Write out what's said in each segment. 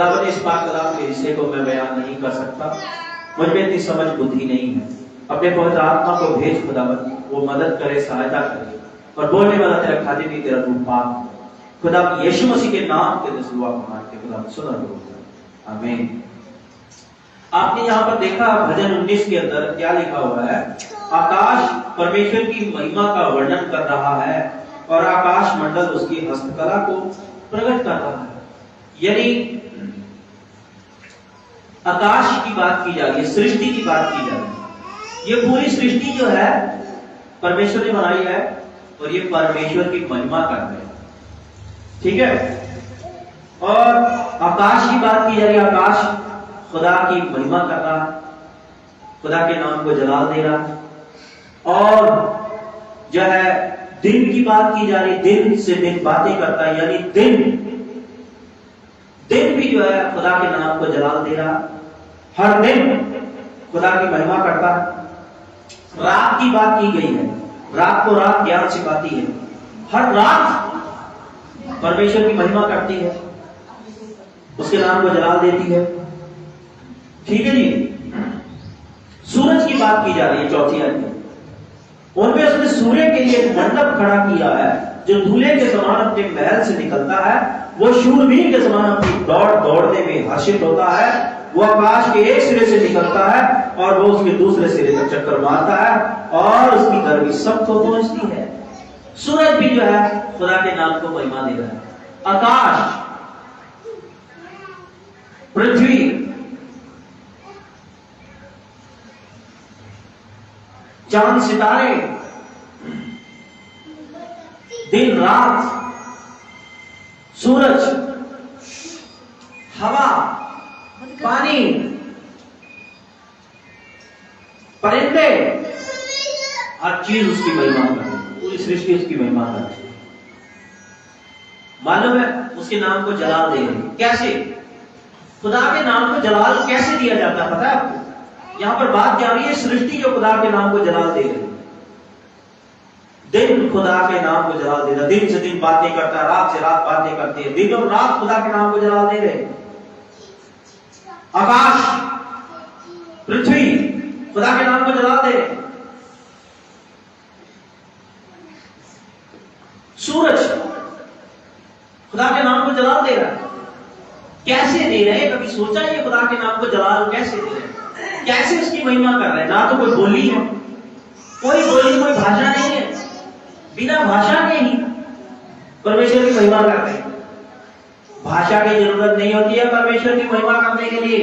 खुदावन इस पाक कलाम के हिस्से को मैं बयान नहीं कर सकता, मुझ में इतनी समझ बुद्धि नहीं है। अपने पवित्र आत्मा को भेज खुदावन, वो मदद करे, सहायता करे, और बोलने वाला तेरा खादिम भी तेरा रूप पाक खुदा यीशु मसीह के नाम के दुआ मांग के खुदा सुना लो। आमीन। आपने यहाँ पर देखा भजन 19 के अंदर क्या लिखा हुआ है? आकाश परमेश्वर की महिमा का वर्णन कर रहा है और आकाश मंडल उसकी हस्तकला को प्रकट कर रहा है। यानी आकाश की बात की जा रही है, सृष्टि की बात की जा रही है। ये पूरी सृष्टि जो है परमेश्वर ने बनाई है और ये परमेश्वर की महिमा कर रहे हैं, ठीक है। और आकाश की बात की जा रही है, आकाश खुदा की महिमा कर रहा है, खुदा के नाम को जलाल दे रहा है। और जो है दिन की बात की जा रही, दिन से दिन बातें करता है, यानी दिन भी जो है खुदा के नाम को जलाल दे रहा, हर दिन खुदा की महिमा करता है। रात की बात की गई है, रात को रात ज्ञान सिखाती है, हर रात परमेश्वर की महिमा करती है, उसके नाम को जलाल देती है, ठीक है जी। सूरज की बात की जा रही है चौथी आयत में, उनमें उसने सूर्य के लिए एक मंडप खड़ा किया है जो दूल्हे के समान अपने महल से निकलता है। वो शूरवीर के समान अपनी दौड़ने में हर्षित होता है। वो आकाश के एक सिरे से निकलता है और वो उसके दूसरे सिरे तक चक्कर मारता है और उसकी गर्मी सबको पहुंचती है। सूरज भी जो है खुदा के नाम को महिमा दे रहा है। आकाश, पृथ्वी, चांद सितारे, दिन रात, सूरज, हवा, पानी, परिंदे, हर चीज उसकी महिमा कर रही है, पूरी सृष्टि उसकी महिमा कर रही है। मालूम है उसके नाम को जलाल दे रही है। कैसे? खुदा के नाम को जलाल कैसे दिया जाता है पता है आपको? यहां पर बात क्या रही है? सृष्टि जो खुदा के नाम को जलाल दे रही है। दिन खुदा के नाम को जलाल दे रहा, दिन से दिन बातें करता है, रात से रात बातें करती है, दिन और रात खुदा के नाम को जलाल दे रहे। आकाश, पृथ्वी खुदा के नाम को जलाल दे रहे। सूरज खुदा के नाम को जलाल दे रहा है। कैसे दे रहे? कभी सोचा ये खुदा के नाम को जलाल कैसे दे रहे? कैसे उसकी महिमा कर रहे हैं? ना तो कोई बोली है, कोई भाषा नहीं है, बिना भाषा के ही परमेश्वर की महिमा कर रहे हैं। भाषा की जरूरत नहीं होती है परमेश्वर की महिमा करने के लिए,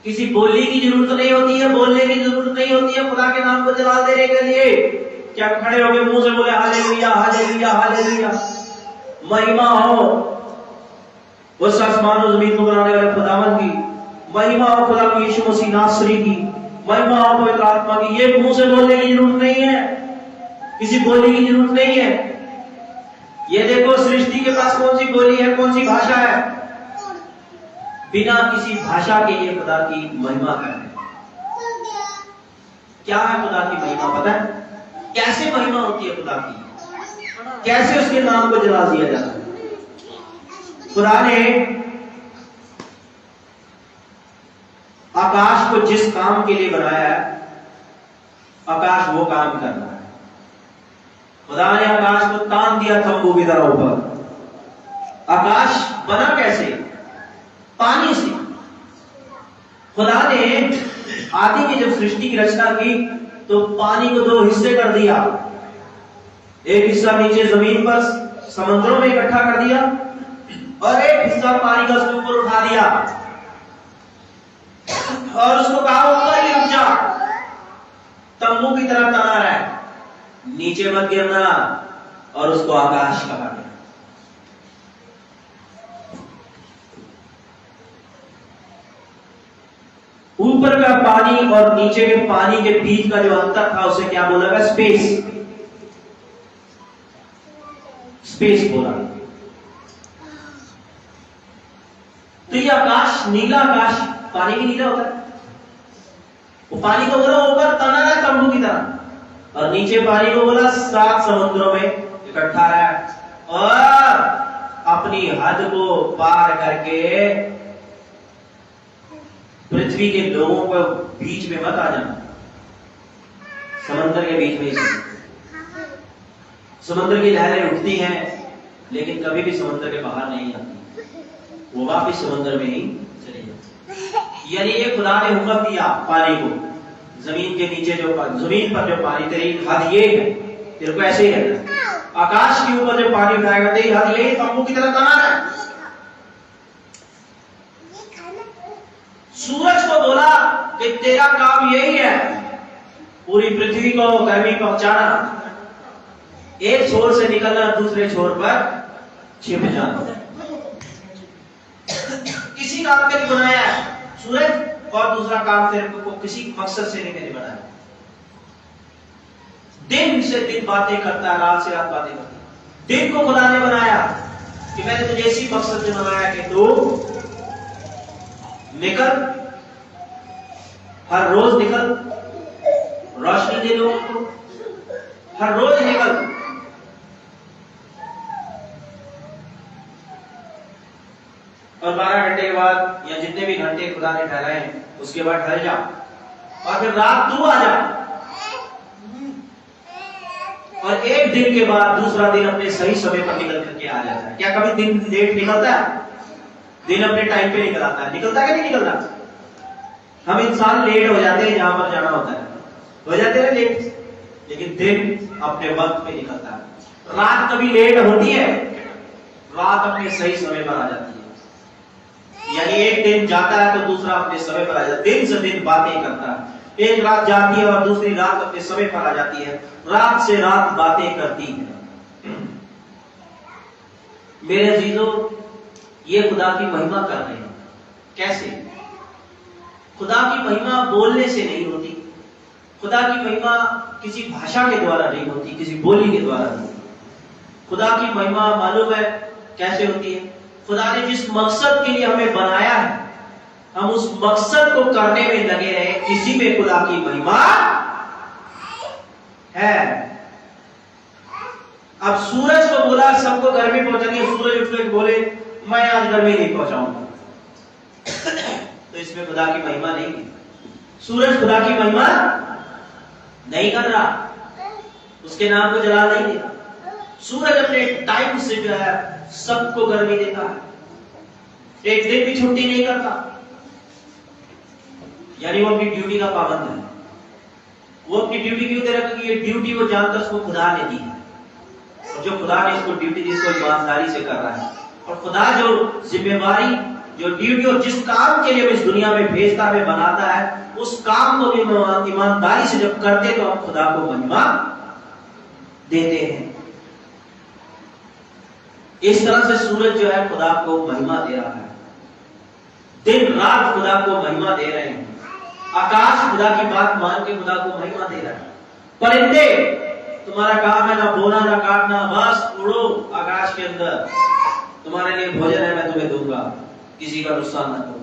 किसी बोली की जरूरत नहीं होती है, बोलने की जरूरत नहीं होती है खुदा के नाम को जलाल देने के लिए। क्या खड़े होकर मुंह से बोले हालेलुया हालेलुया हालेलुया, महिमा हो उस आसमान और जमीन को बनाने वाले खुदावन की, महिमा हो खुदा की यीशु मसीह नासरी की, महिमा हो पवित्र आत्मा की। ये मुंह से बोलने की जरूरत नहीं है, किसी बोली की जरूरत नहीं है। ये देखो सृष्टि के पास कौन सी बोली है, कौन सी भाषा है, बिना किसी भाषा के ये खुदा की महिमा कर रहे। क्या है खुदा की महिमा पता है? कैसे महिमा होती है खुदा की, कैसे उसके नाम को जला दिया जाता है? खुदा ने आकाश को जिस काम के लिए बनाया है, आकाश वो काम कर रहा है। खुदा ने आकाश को तान दिया तंबू की तरह ऊपर। आकाश बना कैसे? पानी से। खुदा ने आदि की जब सृष्टि की रचना की तो पानी को दो हिस्से कर दिया। एक हिस्सा नीचे जमीन पर समुद्रों में इकट्ठा कर दिया और एक हिस्सा पानी का उसके ऊपर उठा दिया और उसको कहा ऊपर ही रुक जा, तंबू की तरह तना रहा है, नीचे मत गिरना, और उसको आकाश कहा गया। ऊपर का पानी और नीचे के पानी के बीच का जो अंतर था उसे क्या बोला गया? स्पेस। स्पेस बोला। तो ये आकाश, नीला आकाश, पानी भी नीला होता है। वो पानी को बोला ऊपर तना है तंबू की तरह, और नीचे पानी को बोला 7 समुद्रों में इकट्ठा है। और अपनी हद को पार करके पृथ्वी के लोगों को बीच में मत आ जाना। समंदर के बीच में ही समंदर की लहरें उठती हैं, लेकिन कभी भी समंदर के बाहर नहीं आती, वो वापिस समंदर में ही चली जाती। यानी ये खुदा ने हुक्म दिया पानी को, जमीन के नीचे जो जमीन पर जो पानी, तेरी हद ये है, तेरे को ऐसे ही रहना। आकाश के ऊपर जो पानी उठाएगा, तेरी हद यही तंबू की तरह तनाना है। सूरज को बोला कि तेरा काम यही है, पूरी पृथ्वी को गर्मी पहुंचाना, एक छोर से निकलना दूसरे छोर पर छिप जाना। किसी काम के लिए बनाया है सूरज, और दूसरा काम तेरे को किसी मकसद से नहीं मैंने बनाया। दिन से दिन बातें करता है, रात से रात बातें करता है। दिन को खुदा ने बनाया कि मैंने तुझे इसी मकसद से बनाया कि तू निकल, हर रोज निकल, रोशनी दे लोगों को, हर रोज निकल। और 12 घंटे के बाद या जितने भी घंटे खुदा ने ठहराए उसके बाद ठहर जा, और फिर रात तू आ जा, और एक दिन के बाद दूसरा दिन अपने सही समय पर निकल करके आ जाता है। क्या कभी दिन लेट निकलता है? दिन अपने टाइम पे निकल आता है, निकलता है कि नहीं निकलता? हम इंसान लेट हो जाते हैं जहां पर जाना होता है, हो जाते हैं लेट, लेकिन दिन अपने वक्त पे निकलता है। रात कभी लेट होती है, रात अपने सही समय पर आ जाती है। यानी एक दिन जाता है तो दूसरा अपने समय पर आ जाता है। दिन से दिन बातें करता है, एक रात जाती है और दूसरी रात अपने समय पर आ जाती है, रात से रात बातें करती है। मेरे अजीजों, ये खुदा की महिमा कर रहे हैं। कैसे? खुदा की महिमा बोलने से नहीं होती, खुदा की महिमा किसी भाषा के द्वारा नहीं होती, किसी बोली के द्वारा नहीं होती। खुदा की महिमा मालूम है कैसे होती है? खुदा ने जिस मकसद के लिए हमें बनाया है, हम उस मकसद को करने में लगे रहे, इसी में खुदा की महिमा है। अब सूरज को बोला सबको गर्मी पहुंचानी है, सूरज उठ के बोले मैं आज गर्मी नहीं पहुंचाऊंगा, तो इसमें खुदा की महिमा नहीं है। सूरज खुदा की महिमा नहीं कर रहा, उसके नाम को जला नहीं देता। सूरज अपने टाइम से जो है सबको गर्मी देता है, एक दिन भी छुट्टी नहीं करता, यानी वो अपनी ड्यूटी का पाबंद है। वो अपनी ड्यूटी क्यों दे रहा? क्योंकि ये ड्यूटी वो जानता उसको खुदा ने दी है, और जो खुदा ने इसको ड्यूटी दी इसको ईमानदारी से कर रहा है। और खुदा जो जिम्मेवारी, जो ड्यूटी और जिस काम के लिए इस दुनिया में भेजता है, बनाता है, उस काम को भी ईमानदारी से जब करते तो हम खुदा को महिमा देते हैं। इस तरह से सूरज जो है खुदा को महिमा दे रहा है, दिन रात खुदा को महिमा दे रहे हैं, आकाश खुदा की बात मान के खुदा को महिमा दे रहा है। परिंदे, तुम्हारा काम है ना बोना ना काटना, बस उड़ो आकाश के अंदर, तुम्हारे लिए भोजन है मैं तुम्हें दूंगा, किसी का नुकसान ना करो।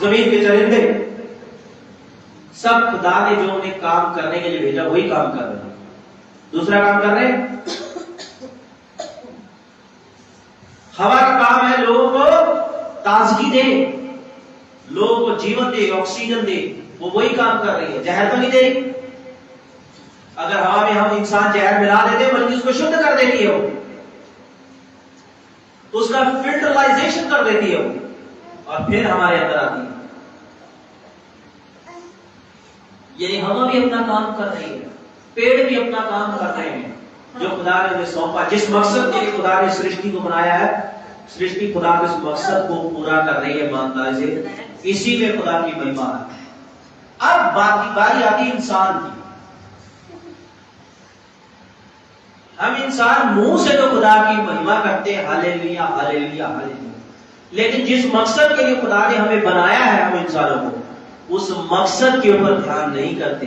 जमीन के चरिंदे सब खुदा ने जो उन्हें काम करने के लिए भेजा वही काम कर रहे हैं, दूसरा काम कर रहे हैं। हवा का काम है लोगों को ताजगी दे, लोगों को जीवन दे, ऑक्सीजन दे, वो वही काम कर रही है, जहर तो नहीं दे रही। अगर हवा में हम इंसान जहर मिला देते हैं बल्कि उसको शुद्ध कर देती है, वो तो उसका फिल्टराइजेशन कर देती है वो, और फिर हमारे अंदर आती है। यानी हवा भी अपना काम कर रही है, पेड़ भी अपना काम कर रहे हैं, जो खुदा ने सौंपा, जिस मकसद के लिए खुदा ने सृष्टि को बनाया है, सृष्टि खुदा के उस मकसद को पूरा कर रही है ईमानदारी से, इसी में खुदा की महिमा है। अब बारी आती है इंसान की। हम इंसान मुंह से तो खुदा की महिमा करते हैं, हालेलुया हालेलुया हालेलुया, लेकिन जिस मकसद के लिए खुदा ने हमें बनाया है हम इंसानों को, उस मकसद के ऊपर ध्यान नहीं करते।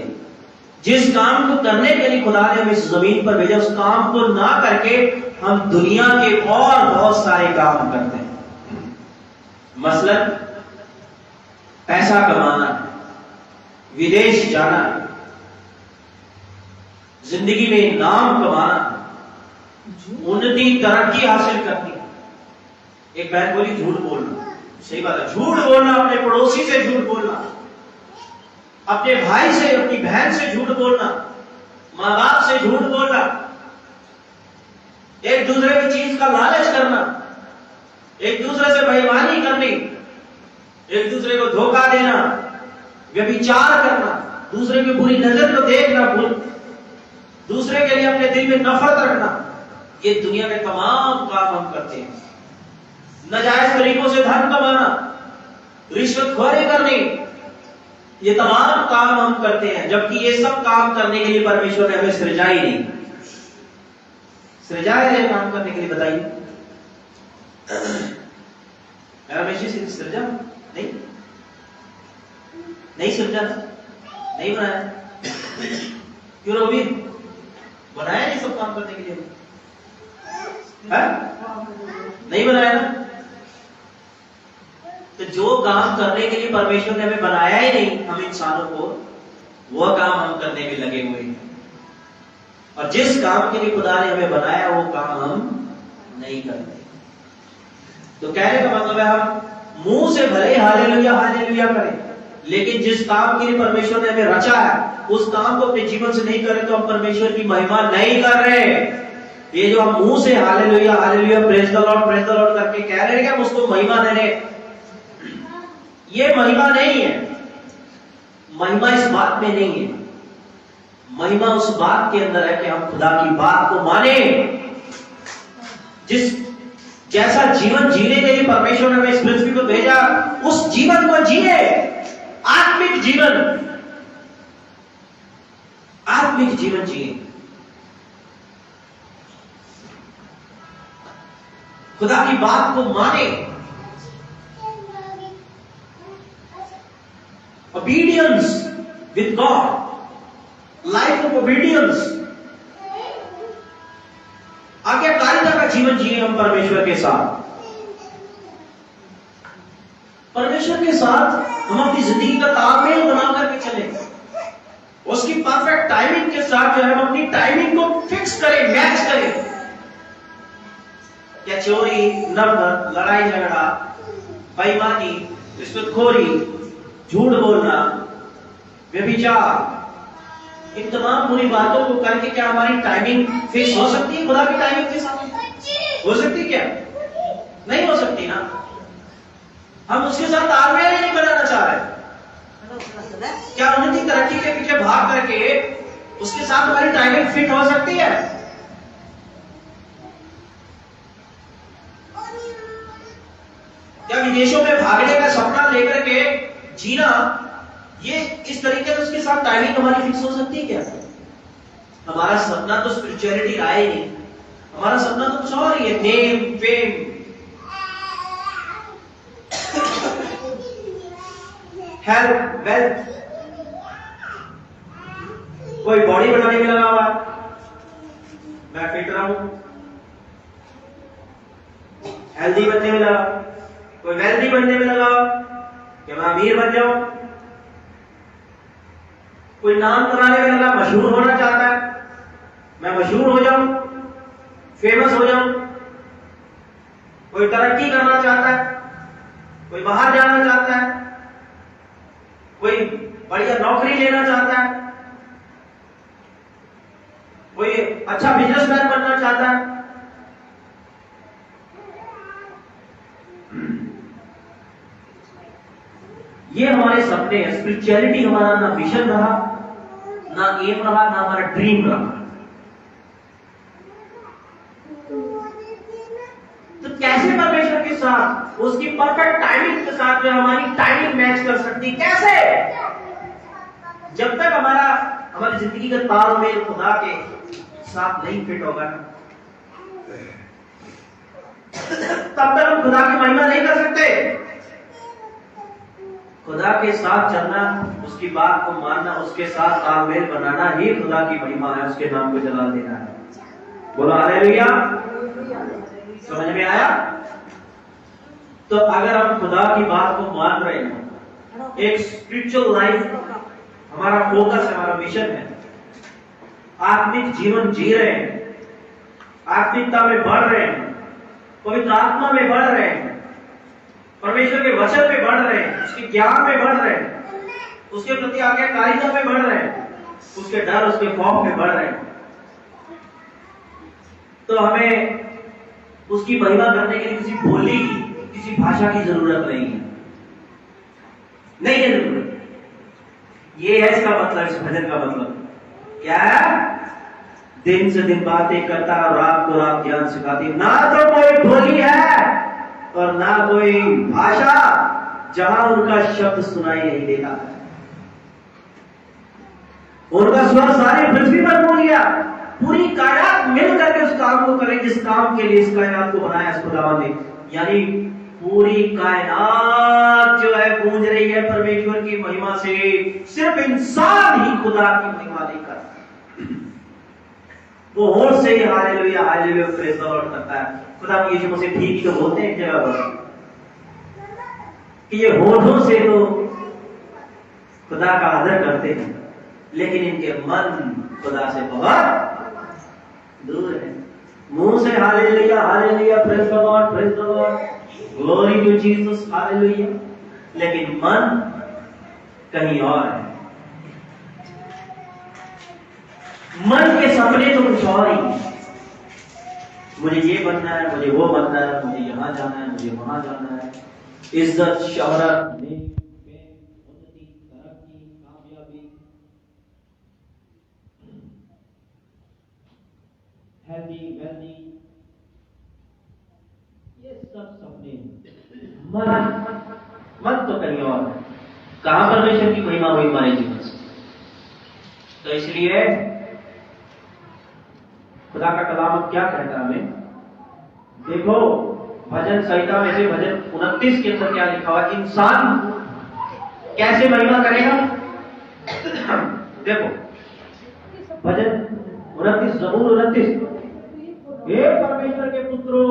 जिस काम को करने के लिए खुदा ने हमें इस जमीन पर भेजा, उस काम को ना करके हम दुनिया के और बहुत सारे काम करते हैं। मसलन पैसा कमाना, विदेश जाना, जिंदगी में नाम कमाना, उन्नति तरक्की हासिल करती है। एक बहन बोली झूठ बोलना, सही बात है, झूठ बोलना, अपने पड़ोसी से झूठ बोलना, अपने भाई से, अपनी बहन से झूठ बोलना, माँ बाप से झूठ बोलना, एक दूसरे की चीज का लालच करना, एक दूसरे से बेईमानी करनी, एक दूसरे को धोखा देना, व्यभिचार करना, दूसरे की बुरी नजर को देखना, दूसरे के लिए अपने दिल में नफरत रखना, ये दुनिया में तमाम काम हम करते हैं। नाजायज तरीकों से धन कमाना, रिश्वतखोरी करनी, ये तमाम काम हम करते हैं, जबकि ये सब काम करने के लिए परमेश्वर ने हमें सृजा ही नहीं। सृजा है काम करने के लिए, बताइए, हमेशा सृजा नहीं, नहीं सृजा, नहीं बनाया, क्यों रघुवीर? बनाया नहीं सब काम करने के लिए, है? नहीं बनाया ना? तो जो काम करने के लिए परमेश्वर ने हमें बनाया ही नहीं, हम इंसानों को, वह काम हम करने में लगे हुए हैं। और जिस काम के लिए खुदा ने हमें बनाया वो काम हम नहीं करते। तो कहने का मतलब है, हम मुंह से भले हालेलुया हालेलुया करें, लेकिन जिस काम के लिए परमेश्वर ने हमें रचा है उस काम को अपने जीवन से नहीं करें तो हम परमेश्वर की महिमा नहीं कर रहे। ये जो हम मुंह से hallelujah hallelujah praise the Lord करके कह रहे हैं, हम उसको महिमा दे रहे, ये महिमा नहीं है। महिमा इस बात में नहीं है, महिमा उस बात के अंदर है कि हम खुदा की बात को माने। जिस जैसा जीवन जीने के लिए परमेश्वर ने हमें इस पृथ्वी को भेजा, उस जीवन को जिए, आत्मिक जीवन, आत्मिक जीवन जिए। खुदा की बात को माने, obedience with God, life of obedience, आज्ञाकारिता का जीवन जिए हम परमेश्वर के साथ। परमेश्वर के साथ हम अपनी जिंदगी का तालमेल बना करके चले, उसकी परफेक्ट टाइमिंग के साथ जो है हम अपनी टाइमिंग को फिक्स करें, मैच करें। क्या चोरी, नफरत, लड़ाई झगड़ा, बेईमानी, रिश्वतखोरी, झूठ बोलना, व्यभिचार, इन तमाम बुरी बातों को करके क्या हमारी टाइमिंग फिक्स हो सकती है खुदा की टाइमिंग के साथ? हो सकती क्या? नहीं हो सकती ना। हम उसके साथ तालमेल ही नहीं बनाना चाह रहे। क्या उन्नति तरक्की के पीछे भाग करके उसके साथ हमारी टाइमिंग फिट हो सकती है? क्या विदेशों में भागने का सपना लेकर के जीना, ये इस तरीके से उसके साथ टाइमिंग हमारी फिक्स हो सकती है क्या? हमारा सपना तो स्पिरिचुअलिटी आया ही नहीं, हमारा सपना तो कुछ और ही है, नेम, फेम, हेल्थ, वेल्थ। कोई बॉडी बनाने में लगा हुआ, मैं फिट रहूं, हेल्दी बनने में लगा, कोई वेल्दी बनने में लगा कि मैं अमीर बन जाऊं, कोई नाम कराने में लगा, मशहूर होना चाहता है, मैं मशहूर हो जाऊं, फेमस हो जाऊं, कोई तरक्की करना चाहता है, कोई बाहर जाना चाहता है, कोई बढ़िया नौकरी लेना चाहता है, कोई अच्छा बिजनेसमैन बनना चाहता है। ये हमारे सपने हैं। स्पिरिचुअलिटी हमारा ना विजन रहा, ना एम रहा, ना हमारा ड्रीम रहा। तो कैसे परमेश्वर के साथ, उसकी परफेक्ट टाइमिंग के साथ में हमारी टाइमिंग मैच कर सकती? कैसे? जब तक हमारी जिंदगी का तालमेल खुदा के साथ नहीं फिट होगा ना, तब तक हम खुदा की महिमा नहीं कर सकते। खुदा के साथ चलना, उसकी बात को मानना, उसके साथ तालमेल बनाना ही खुदा की महिमा है, उसके नाम को जलाल देना है। बोलो हालेलुया। समझ में आया? तो अगर हम खुदा की बात को मान रहे हैं, एक स्पिरिचुअल लाइफ हमारा फोकस है, हमारा मिशन है, आत्मिक जीवन जी रहे हैं, आत्मिकता में बढ़ रहे हैं, पवित्र आत्मा में बढ़ रहे हैं, परमेश्वर के वचन में बढ़ रहे हैं, उसके ज्ञान में बढ़ रहे हैं, उसके प्रति आज्ञाकारिता में बढ़ रहे हैं, उसके डर, उसके खौफ में बढ़ रहे हैं, तो हमें उसकी महिमा करने के लिए किसी बोली की, किसी भाषा की जरूरत नहीं है, नहीं है जरूरत। ये है इसका मतलब, इस भजन का मतलब क्या है? दिन से दिन बातें करता, रात को रात ज्ञान सिखाती। ना तो कोई बोली है और ना कोई भाषा जहां उनका शब्द सुनाई नहीं देता है। उनका स्वर सारी पृथ्वी पर हो गया, पूरी कायनात मिल करके उस काम को करे जिस काम के लिए इस कायनात को बनाया इस खुदावन ने। यानी पूरी कायनात जो है गूंज रही है परमेश्वर की महिमा से, सिर्फ इंसान ही खुदा की महिमा नहीं करता। वो होठ से ही hallelujah hallelujah praise the Lord करता है। खुदा की यीशु मसीह ठीक ही तो बोलते हैं एक जगह पर कि ये होठों से तो खुदा का आदर करते हैं, लेकिन इनके मन खुदा से बहुत दूर है। मुंह से hallelujah hallelujah praise the Lord praise the Lord glory to Jesus hallelujah, लेकिन मन कहीं और है। मन के सपने तो कुछ और ही, मुझे ये बनना है, मुझे वो बनना है, मुझे यहां जाना है, मुझे वहां जाना है, इज्जत शोहरत उन्नति तरक्की कामयाबी हेल्दी वेल्दी, ये सब सपने। मन तो कहीं और है। कहां परमेश्वर की महिमा हुई हमारे जीवन से? तो इसलिए खुदा का कलाम क्या कहता है हमें? देखो भजन संहिता में से भजन 29 के अंदर क्या लिखा हुआ? इंसान कैसे महिमा करेगा? देखो भजन 29 जबूर 29, हे परमेश्वर के पुत्रों,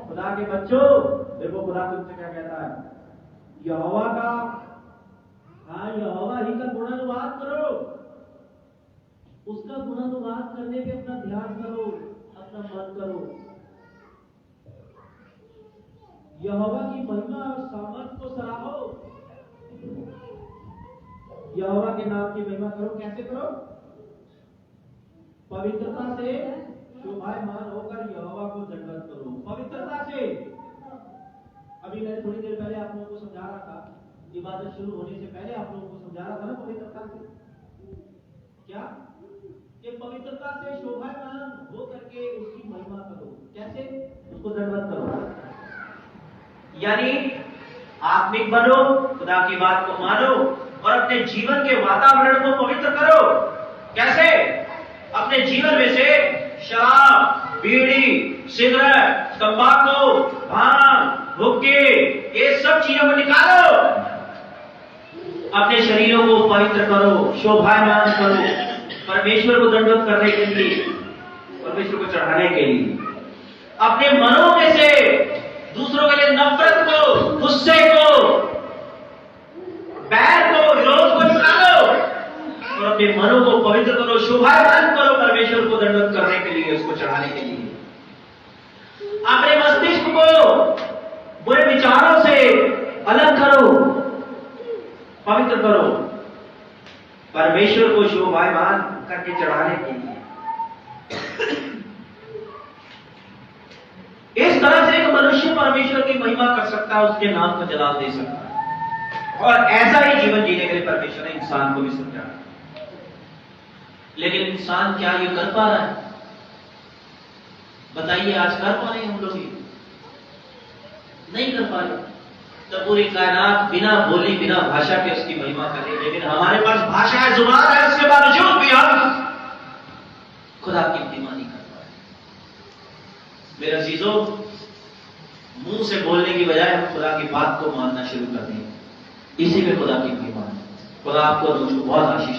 खुदा के बच्चों, देखो खुदा तुमसे क्या कहता है? यहोवा का, हाँ यहोवा ही का गुणानुवाद करो, उसका गुणानुवाद करने पे अपना ध्यान करो, अपना मन करो। यहोवा की महिमा और सामर्थ को सराहो। यहोवा के नाम की महिमा करो। कैसे करो? पवित्रता से शोभायमान होकर यहोवा को दंडवत करो। पवित्रता से। अभी मैंने थोड़ी देर पहले आप लोगों को समझा रहा था, इबादत शुरू होने से पहले आप लोगों को समझा रहा था ना पवित्रता से क्या? कि पवित्रता से शोभायमान हो करके उसकी महिमा करो। कैसे? उसको दंडवत करो। यानी आत्मिक बनो, खुदा की बात को मानो और अपने जीवन के वातावरण को पवित्र करो। कैसे? अपने जीवन में से शराब, बीड़ी, सिगरेट, तंबाकू, भांग, हुक्के, ये सब चीजों को निकालो। अपने शरीरों को पवित्र करो, शोभायमान करो, परमेश्वर को दंडवत करने के लिए, परमेश्वर को चढ़ाने के लिए। अपने मनों में से दूसरों के लिए नफरत को, गुस्से को, बैर को, विरोध को निकालो और अपने मनों को पवित्र करो, शोभायमान करो, परमेश्वर को दंडवत करने के लिए, उसको चढ़ाने के लिए। अपने मस्तिष्क को बुरे विचारों से अलग करो, पवित्र करो, परमेश्वर को शोभायमान करके चढ़ाने के लिए। इस तरह से एक मनुष्य परमेश्वर की महिमा कर सकता है, उसके नाम को जलाल दे सकता है, और ऐसा ही जीवन जीने के लिए परमेश्वर ने इंसान को भी समझा। लेकिन इंसान क्या ये कर पा रहा है? बताइए, आज कर पा रहे हैं हम लोग? ये नहीं कर पा रहे। तो पूरी कायनात बिना बोली, बिना भाषा के उसकी महिमा करे, लेकिन हमारे पास भाषा है, जुबान है, उसके बावजूद भी हम खुदा की महिमा नहीं कर पा रहे। मेरे अजीजों, मुंह से बोलने की बजाय हम खुदा की बात को मानना शुरू कर दें, इसी में खुदा की महिमा है। खुदा आपको बहुत आशीष